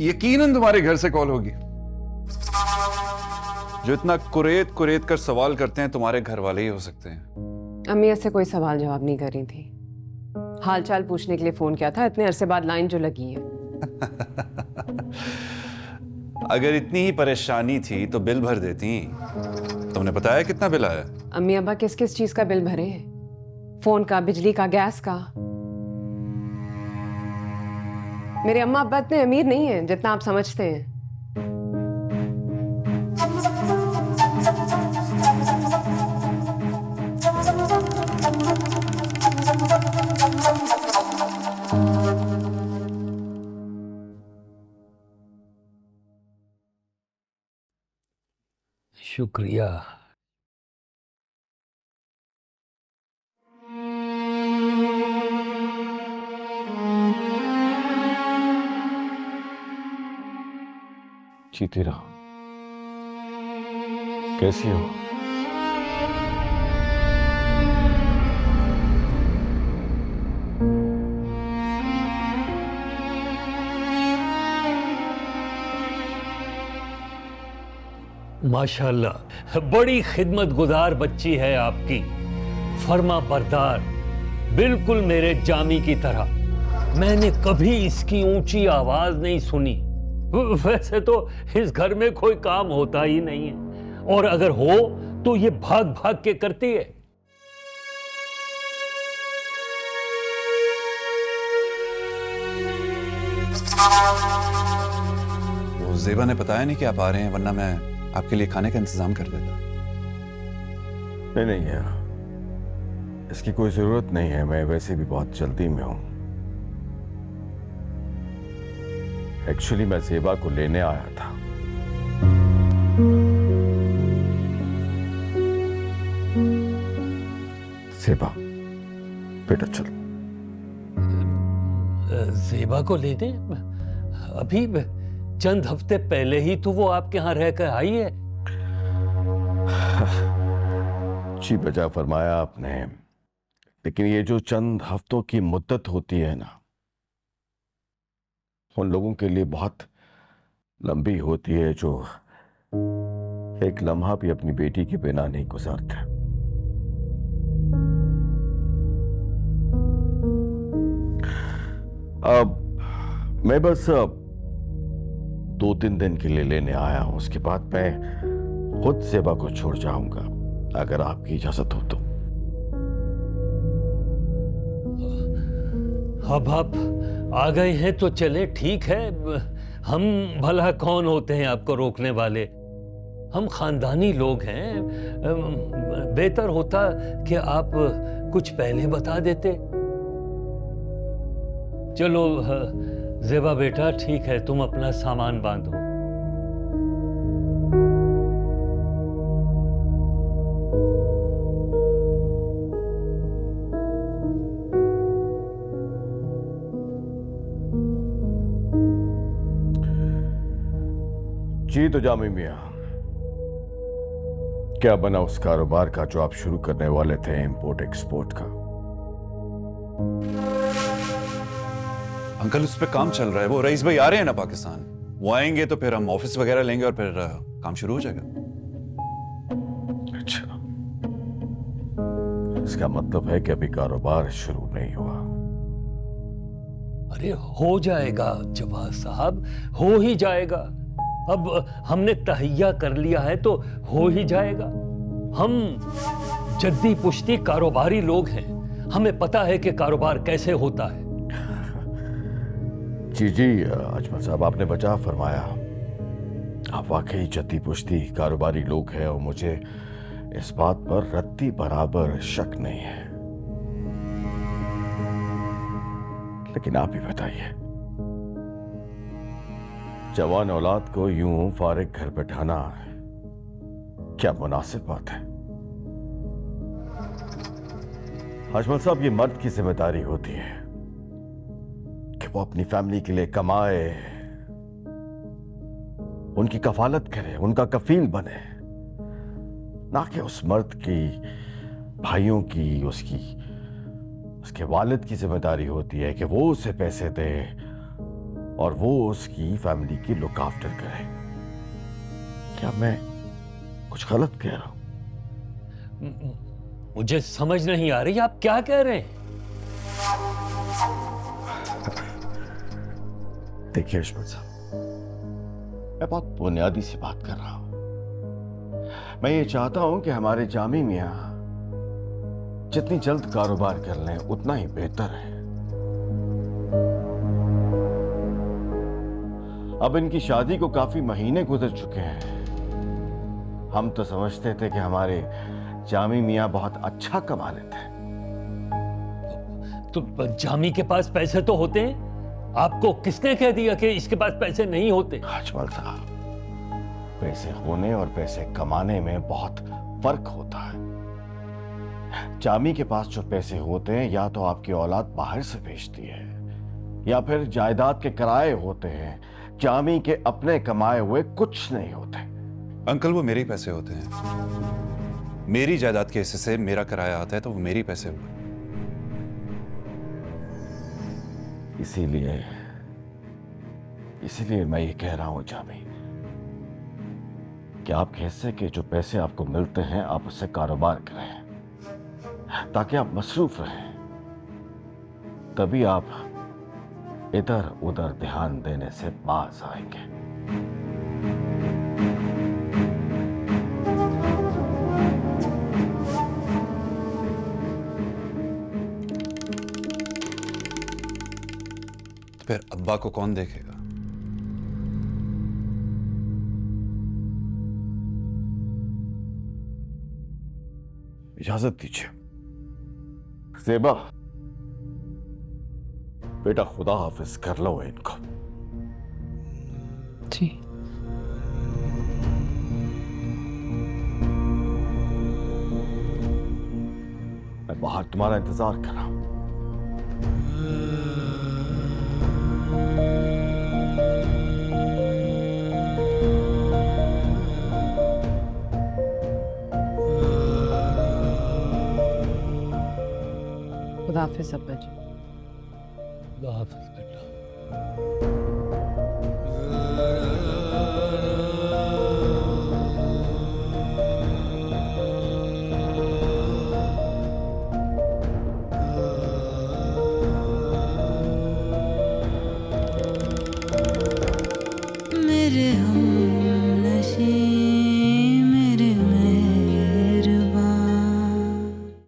यकीनन तुम्हारे घर से कॉल होगी। जो इतना कुरेद कुरेद कर सवाल करते हैं तुम्हारे घर वाले ही हो सकते हैं। अम्मी ऐसे कोई सवाल जवाब नहीं कर रही थी, हाल चाल पूछने के लिए फोन किया था। इतने अरसे बाद लाइन जो लगी है। अगर इतनी ही परेशानी थी तो बिल भर देती। तुमने बताया कितना बिल आया? अम्मी अब्बा किस किस चीज का बिल भरे हैं? फोन का, बिजली का, गैस का। मेरे अम्मा अब्बा इतने अमीर नहीं हैं जितना आप समझते हैं। शुक्रिया। जीती रहो। कैसी हो? माशाल्लाह, बड़ी खिदमतगुजार बच्ची है आपकी, फर्मा बरदार, बिल्कुल मेरे जामी की तरह। मैंने कभी इसकी ऊंची आवाज नहीं सुनी। वैसे तो इस घर में कोई काम होता ही नहीं है, और अगर हो तो ये भाग भाग के करती है। वो ज़ेबा ने बताया नहीं कि आप आ रहे हैं, वरना मैं आपके लिए खाने का इंतजाम कर देता। नहीं यार, इसकी कोई जरूरत नहीं है। मैं वैसे भी बहुत जल्दी में हूं। एक्चुअली मैं ज़ेबा को लेने आया था। ज़ेबा बेटा चल। ज़ेबा को लेने? अभी चंद हफ्ते पहले ही तो वो आपके यहां रहकर आई है। जी बजा फरमाया आपने, लेकिन ये जो चंद हफ्तों की मुद्दत होती है ना, उन लोगों के लिए बहुत लंबी होती है जो एक लम्हा भी अपनी बेटी के बिना नहीं गुजारते। अब मैं बस 2-3 दिन के लिए लेने आया हूं। उसके बाद मैं खुद ज़ेबा को छोड़ जाऊंगा, अगर आपकी इजाजत हो तो। अब आप आ गए हैं तो चले, ठीक है। हम भला कौन होते हैं आपको रोकने वाले? हम खानदानी लोग हैं। बेहतर होता कि आप कुछ पहले बता देते। चलो ज़ेबा बेटा, ठीक है, तुम अपना सामान बांधो। जी तो जामी मियां, क्या बना उस कारोबार का जो आप शुरू करने वाले थे, इंपोर्ट एक्सपोर्ट का? अंकल उस पर काम चल रहा है। वो रईस भाई आ रहे हैं ना पाकिस्तान, वो आएंगे तो फिर हम ऑफिस वगैरह लेंगे और फिर काम शुरू हो जाएगा। अच्छा, इसका मतलब है कि अभी कारोबार शुरू नहीं हुआ। अरे हो जाएगा जवाद साहब, हो ही जाएगा। अब हमने तहैया कर लिया है तो हो ही जाएगा। हम जद्दी पुश्ती कारोबारी लोग हैं, हमें पता है कि कारोबार कैसे होता है। जी अजमल साहब, आपने बचा फरमाया। आप वाकई जद्दी पुश्ती कारोबारी लोग हैं और मुझे इस बात पर रत्ती बराबर शक नहीं है। लेकिन आप ही बताइए, जवान औलाद को यूं फारिग घर बैठाना क्या मुनासिब बात है? अजमल साहब, ये मर्द की जिम्मेदारी होती है कि वो अपनी फैमिली के लिए कमाए, उनकी कफालत करे, उनका कफील बने, ना कि उस मर्द की, भाइयों की, उसके वालिद की जिम्मेदारी होती है कि वो उसे पैसे दे और वो उसकी फैमिली की लुक आफ्टर करे। क्या मैं कुछ गलत कह रहा हूं? मुझे समझ नहीं आ रही आप क्या कह रहे हैं। देखिए अशमत साहब, मैं बहुत बुनियादी सी बात कर रहा हूं। मैं ये चाहता हूं कि हमारे जामी मियां जितनी जल्द कारोबार कर लें उतना ही बेहतर है। अब इनकी शादी को काफी महीने गुजर चुके हैं। हम तो समझते थे कि हमारे जामी मियां बहुत अच्छा कमा लेते हैं। तो जामी के पास पैसे तो होते हैं। आपको किसने कह दिया कि इसके पास पैसे नहीं होते? अजमल साहब, पैसे होने और पैसे कमाने में बहुत फर्क होता है। जामी के पास जो पैसे होते हैं या तो आपकी औलाद बाहर से भेजती है या फिर जायदाद के किराए होते हैं। जामी के अपने कमाए हुए कुछ नहीं होते। अंकल वो मेरे ही पैसे होते हैं। मेरी जायदाद के हिस्से से मेरा किराया आता है तो वो मेरे ही पैसे हुए। इसीलिए मैं ये कह रहा हूं जामी कि आपके हिस्से के जो पैसे आपको मिलते हैं आप उससे कारोबार करें ताकि आप मसरूफ रहें। तभी आप इधर उधर ध्यान देने से बाज आएंगे। तो फिर अब्बा को कौन देखेगा? इजाजत दीजिए। ज़ेबा, बेटा खुदा हाफिज कर लो इनको। जी। मैं बाहर तुम्हारा इंतजार कर रहा हूं। खुदा हाफिज अब्बा जी। खुदा हाफिज बेटा।